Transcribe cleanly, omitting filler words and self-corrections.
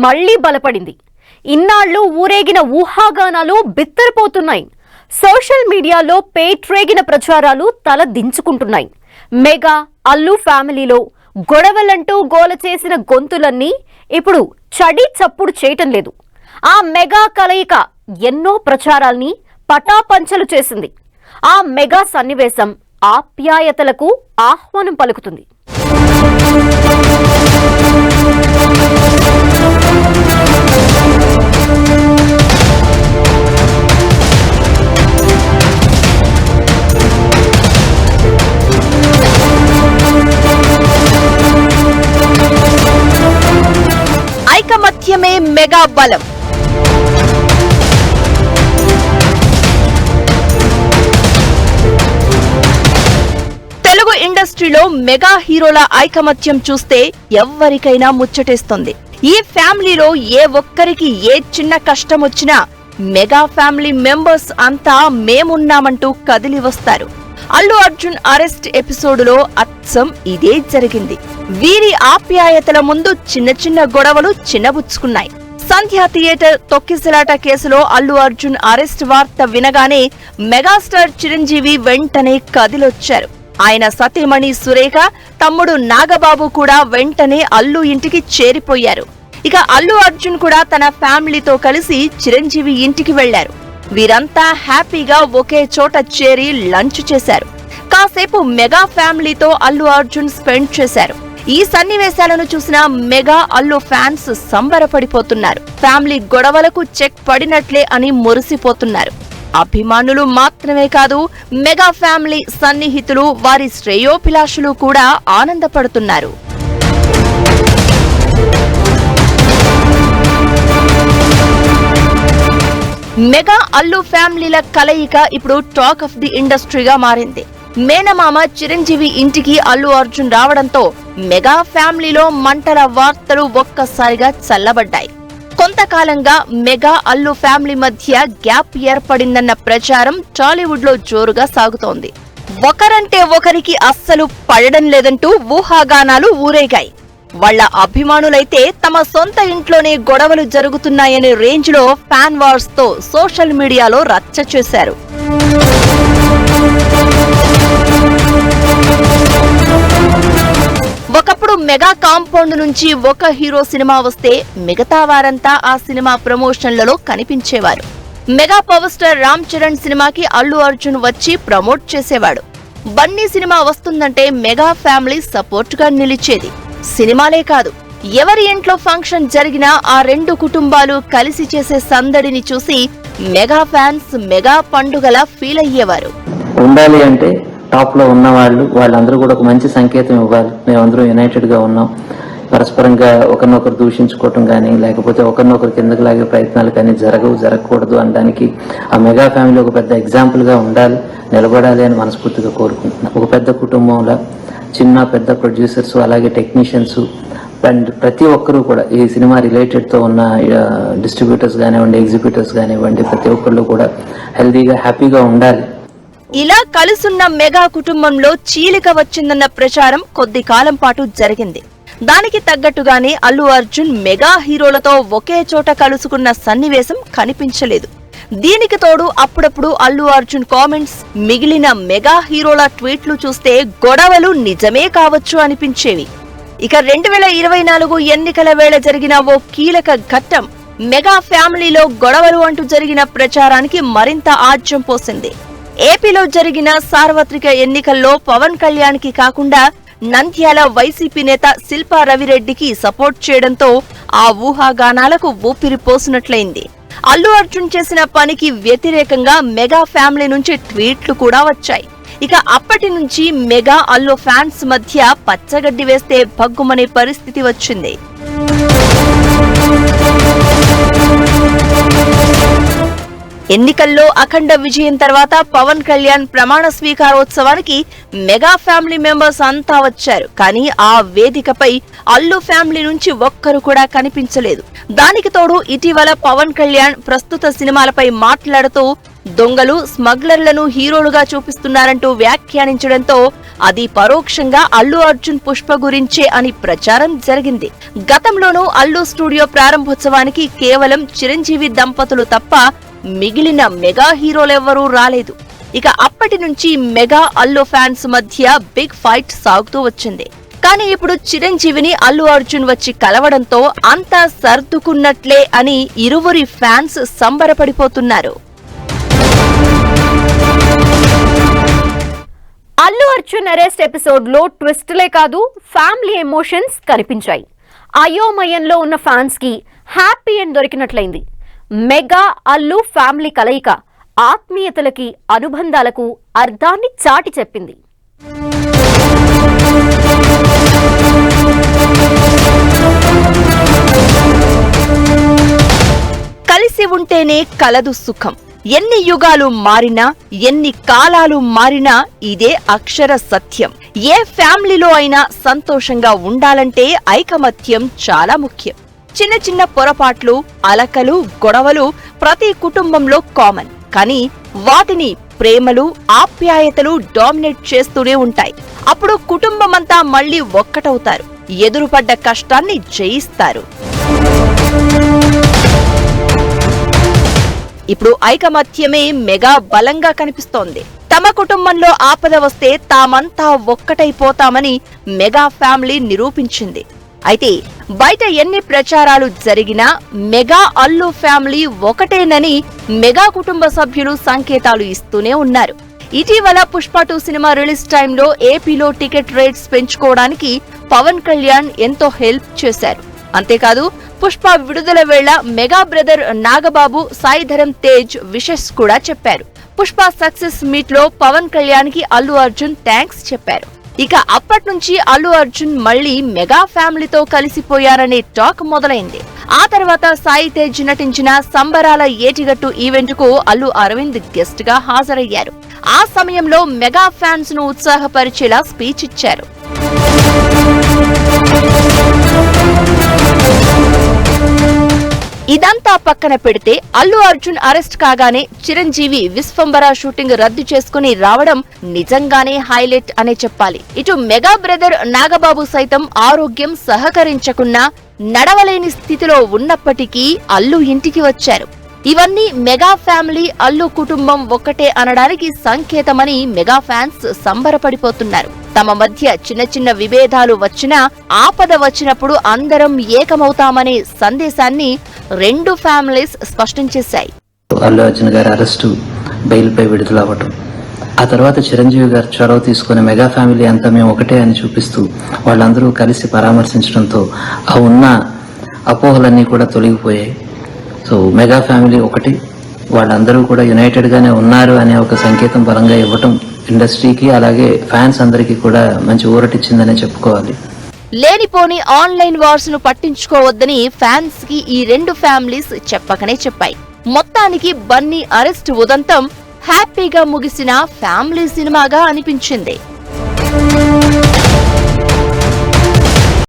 మళ్లీ బలపడింది. ఇన్నాళ్లు ఊరేగిన ఊహాగానాలు బిత్తరపోతున్నాయి. సోషల్ మీడియాలో పేట్రేగిన ప్రచారాలు తల దించుకుంటున్నాయి. మెగా అల్లు ఫ్యామిలీలో గొడవలంటూ గోల చేసిన గొంతులన్నీ ఇప్పుడు చడి చప్పుడు చేయటం లేదు. ఆ మెగా కలయిక ఎన్నో ప్రచారాల్ని పటాపంచలు చేసింది. ఆ మెగా సన్నివేశం ఆప్యాయతలకు ఆహ్వానం పలుకుతుంది. ఐకమత్యమే మెగా బలం. తెలుగు ఇండస్ట్రీలో మెగా హీరోల ఐకమత్యం చూస్తే ఎవ్వరికైనా ముచ్చటేస్తుంది. ఈ ఫ్యామిలీలో ఏ ఒక్కరికి ఏ చిన్న కష్టం వచ్చినా మెగా ఫ్యామిలీ మెంబర్స్ అంతా మేమున్నామంటూ కదిలి వస్తారు. అల్లు అర్జున్ అరెస్ట్ ఎపిసోడులో అచ్చం ఇదే జరిగింది. వీరి ఆప్యాయతల ముందు చిన్న చిన్న గొడవలు చిన్నబుచ్చుకున్నాయి. సంధ్య థియేటర్ తొక్కిసలాట కేసులో అల్లు అర్జున్ అరెస్ట్ వార్త వినగానే మెగాస్టార్ చిరంజీవి వెంటనే కదిలొచ్చారు. ఆయన సతీమణి సురేఖ, తమ్ముడు నాగబాబు కూడా వెంటనే అల్లు ఇంటికి చేరిపోయారు. ఇక అల్లు అర్జున్ కూడా తన ఫ్యామిలీతో కలిసి చిరంజీవి ఇంటికి వెళ్లారు. వీరంతా హ్యాపీగా ఒకే చోట చేరి లంచ్ చేశారు. కాసేపు మెగా ఫ్యామిలీతో అల్లు అర్జున్ స్పెండ్ చేశారు. ఈ సన్నివేశాలను చూసిన మెగా అల్లు ఫ్యాన్స్ సంబరపడిపోతున్నారు. ఫ్యామిలీ గొడవలకు చెక్ పడినట్లే అని మురిసిపోతున్నారు. అభిమానులు మాత్రమే కాదు, మెగా ఫ్యామిలీ సన్నిహితులు, వారి శ్రేయోభిలాషులు కూడా ఆనందపడుతున్నారు. మెగా అల్లు ఫ్యామిలీల కలయిక ఇప్పుడు టాక్ ఆఫ్ ది ఇండస్ట్రీగా మారింది. మేనమామ చిరంజీవి ఇంటికి అల్లు అర్జున్ రావడంతో మెగా ఫ్యామిలీలో మంటల వార్తలు ఒక్కసారిగా చల్లబడ్డాయి. కొంతకాలంగా మెగా అల్లు ఫ్యామిలీ మధ్య గ్యాప్ ఏర్పడిందన్న ప్రచారం టాలీవుడ్ లో జోరుగా సాగుతోంది. ఒకరంటే ఒకరికి అస్సలు పడడం లేదంటూ ఊహాగానాలు ఊరేగాయి. వాళ్ల అభిమానులైతే తమ సొంత ఇంట్లోనే గొడవలు జరుగుతున్నాయనే రేంజ్ లో ఫ్యాన్ వార్స్ తో సోషల్ మీడియాలో రచ్చ చేశారు. ఒకప్పుడు మెగా కాంపౌండ్ నుంచి ఒక హీరో సినిమా వస్తే మిగతా వారంతా ఆ సినిమా ప్రమోషన్లలో కనిపించేవారు. Mega power star Ram Charan సినిమాకి అల్లు అర్జున్ వచ్చి ప్రమోట్ చేసేవాడు. బన్నీ సినిమా వస్తుందంటే మెగా ఫ్యామిలీ సపోర్ట్ గా నిలిచేది. సినిమాలే కాదు, ఎవరి ఇంట్లో ఫంక్షన్ జరిగినా ఆ రెండు కుటుంబాలు కలిసి చేసే సందడిని చూసి మెగా ఫ్యాన్స్ మెగా పండుగలా ఫీల్ అయ్యేవారు. ఉండాలి అంటే టాప్ లో ఉన్న వాళ్ళందరూ కూడా ఒక మంచి సంకేతం ఇవ్వాలి. మేమందరం యునైటెడ్ గా ఉన్నాం, పరస్పరంగా ఒకరినొకరు దూషించుకోవటం కానీ లేకపోతే ఒకరినొకరు కిందకి లాగే ప్రయత్నాలు కానీ జరగకూడదు అనడానికి ఆ మెగా ఫ్యామిలీ ఒక పెద్ద ఎగ్జాంపుల్ గా ఉండాలి, నిలబడాలి అని మనస్ఫూర్తిగా కోరుకుంటున్నాం. ఒక పెద్ద కుటుంబంలో చిన్న పెద్ద ప్రొడ్యూసర్స్ అలాగే టెక్నీషియన్స్ అండ్ ప్రతి ఒక్కరూ కూడా ఈ సినిమా రిలేటెడ్ తో ఉన్న డిస్ట్రిబ్యూటర్స్ కానివ్వండి, ఎగ్జిబ్యూటర్స్ కానివ్వండి, ప్రతి ఒక్కళ్ళు కూడా హెల్దీగా హ్యాపీగా ఉండాలి. ఇలా కలుసున్న మెగా కుటుంబంలో చీలిక వచ్చిందన్న ప్రచారం కొద్ది కాలం పాటు జరిగింది. దానికి తగ్గట్టుగానే అల్లు అర్జున్ మెగా హీరోలతో ఒకే చోట కలుసుకున్న సన్నివేశం కనిపించలేదు. దీనికి తోడు అప్పుడప్పుడు అల్లు అర్జున్ కామెంట్స్, మిగిలిన మెగా హీరోల ట్వీట్లు చూస్తే గొడవలు నిజమే కావచ్చు అనిపించేవి. ఇక 2024 ఎన్నికల వేళ జరిగిన ఓ కీలక ఘట్టం మెగా ఫ్యామిలీలో గొడవలు అంటూ జరిగిన ప్రచారానికి మరింత ఆజ్యం పోసింది. ఏపీలో జరిగిన సార్వత్రిక ఎన్నికల్లో పవన్ కళ్యాణ్ కి కాకుండా నంద్యాల వైసీపీ నేత శిల్పా రవిరెడ్డికి సపోర్ట్ చేయడంతో ఆ ఊహాగానాలకు ఊపిరి పోసినట్లయింది. అల్లు అర్జున్ చేసిన పనికి వ్యతిరేకంగా మెగా ఫ్యామిలీ నుంచి ట్వీట్లు కూడా వచ్చాయి. ఇక అప్పటి నుంచి మెగా అల్లు ఫ్యాన్స్ మధ్య పచ్చగడ్డి వేస్తే భగ్గుమనే పరిస్థితి వచ్చింది. ఎన్నికల్లో అఖండ విజయం తర్వాత పవన్ కళ్యాణ్ ప్రమాణ స్వీకారోత్సవానికి మెగా ఫ్యామిలీ మెంబర్స్ అంతా వచ్చారు. కానీ ఆ వేదికపై అల్లు ఫ్యామిలీ నుంచి ఒక్కరు కూడా కనిపించలేదు. దానికి తోడు ఇటీవల పవన్ కళ్యాణ్ ప్రస్తుత సినిమాలపై మాట్లాడుతూ దొంగలు స్మగ్లర్లను హీరోలుగా చూపిస్తున్నారంటూ వ్యాఖ్యానించడంతో అది పరోక్షంగా అల్లు అర్జున్ పుష్ప గురించే అని ప్రచారం జరిగింది. గతంలోనూ అల్లు స్టూడియో ప్రారంభోత్సవానికి కేవలం చిరంజీవి దంపతులు తప్ప మిగిలిన మెగా హీరోలెవ్వరూ రాలేదు. ఇక అప్పటి నుంచి మెగా అల్లు ఫ్యాన్స్ మధ్య బిగ్ ఫైట్ సాగుతూ వచ్చింది. కానీ ఇప్పుడు చిరంజీవిని అల్లు అర్జున్ వచ్చి కలవడంతో అంతా సర్దుకున్నట్లే అని ఇరువురి ఫ్యాన్స్ సంబరపడిపోతున్నారు. అల్లు అర్జున్ అరెస్ట్ ఎపిసోడ్ లో ట్విస్టులే కాదు, ఫ్యామిలీ ఎమోషన్స్ కనిపించాయి. అయోమయంలో ఉన్న ఫ్యాన్స్ కి హ్యాపీ ఎండ్ దొరికినట్లయింది. మెగా అల్లు ఫ్యామిలీ కలయిక ఆత్మీయతలకి, అనుబంధాలకు అర్థాన్ని చాటి చెప్పింది. కలిసి ఉంటేనే కలదు సుఖం. ఎన్ని యుగాలు మారినా, ఎన్ని కాలాలు మారినా ఇదే అక్షర సత్యం. ఏ ఫ్యామిలీలో అయినా సంతోషంగా ఉండాలంటే ఐకమత్యం చాలా ముఖ్యం. చిన్న చిన్న పొరపాట్లు, అలకలు, గొడవలు ప్రతి కుటుంబంలో కామన్. కానీ వాటిని ప్రేమలు, ఆప్యాయతలు డామినేట్ చేస్తూనే ఉంటాయి. అప్పుడు కుటుంబమంతా మళ్లీ ఒక్కటవుతారు, ఎదురుపడ్డ కష్టాన్ని జయిస్తారు. ఇప్పుడు ఐకమత్యమే మెగా బలంగా కనిపిస్తోంది. తమ కుటుంబంలో ఆపద వస్తే తామంతా ఒక్కటైపోతామని మెగా ఫ్యామిలీ నిరూపించింది. అయితే బయట ఎన్ని ప్రచారాలు జరిగినా మెగా అల్లు ఫ్యామిలీ ఒకటేనని మెగా కుటుంబ సభ్యులు సంకేతాలు ఇస్తూనే ఉన్నారు. ఇటీవల పుష్ప 2 సినిమా రిలీజ్ టైంలో ఏపీలో టికెట్ రేట్స్ పెంచుకోవడానికి పవన్ కళ్యాణ్ ఎంతో హెల్ప్ చేశారు. అంతేకాదు పుష్ప విడుదల వేళ mega brother Nagababu, Sai Dharam Tej wishes కూడా చెప్పారు. పుష్ప సక్సెస్ మీట్ లో పవన్ కళ్యాణ్ కి అల్లు అర్జున్ థ్యాంక్స్ చెప్పారు. ఇక అప్పట్నుంచి అల్లు అర్జున్ మళ్లీ మెగా ఫ్యామిలీతో కలిసిపోయారనే టాక్ మొదలైంది. ఆ తర్వాత సాయి తేజ్ నటించిన సంబరాల ఏటిగట్టు ఈవెంట్ కు అల్లు అరవింద్ గెస్ట్ గా హాజరయ్యారు. ఆ సమయంలో మెగా ఫ్యాన్స్ ను ఉత్సాహపరిచేలా స్పీచ్ ఇచ్చారు. ఇదంతా పక్కన పెడితే అల్లు అర్జున్ అరెస్ట్ కాగానే చిరంజీవి విశ్వంబర షూటింగ్ రద్దు చేసుకుని రావడం నిజంగానే హైలైట్ అనే చెప్పాలి. ఇటు మెగా బ్రదర్ నాగబాబు సైతం ఆరోగ్యం సహకరించకున్నా నడవలేని స్థితిలో ఉన్నప్పటికీ అల్లు ఇంటికి వచ్చారు. ఇవన్నీ మెగా ఫ్యామిలీ, అల్లు కుటుంబం ఒక్కటే అనడానికి సంకేతమని మెగా ఫ్యాన్స్ సంబరపడిపోతున్నారు. తమ మధ్య చిన్న చిన్న విభేదాలు వచ్చినా, ఆపద వచ్చినప్పుడు అందరం ఏకమవుతామనే సందేశాన్ని రెండు ఫ్యామిలీస్ స్పష్టం చేశాయి. అల్లు అర్జున్ గారి అరెస్టు, బెయిల్ పై విడుదల అవ్వటం, ఆ తర్వాత చిరంజీవి గారు చొరవ తీసుకుని మెగా ఫ్యామిలీ అంతా మేము ఒకటే అని చూపిస్తూ వాళ్ళందరూ కలిసి పరామర్శించడంతో ఆ ఉన్న అపోహలన్నీ కూడా తొలగిపోయాయి. సో మెగా ఫ్యామిలీ ఒకటి, వాళ్ళందరూ కూడా యునైటెడ్ గానే ఉన్నారు అనే ఒక సంకేతం బలంగా ఇవ్వటం ఇండస్ట్రీకి, అలాగే ఫ్యాన్స్ అందరికీ కూడా మంచి ఊరటిచ్చిందనే చెప్పుకోవాలి. లేనిపోని ఆన్లైన్ వార్స్ ను పట్టించుకోవద్దని ఫ్యాన్స్ కి ఈ రెండు ఫ్యామిలీస్ చెప్పకనే చెప్పాయి. మొత్తానికి బన్నీ అరెస్ట్ ఉదంతం హ్యాపీగా ముగిసిన ఫ్యామిలీ సినిమాగా అనిపించింది.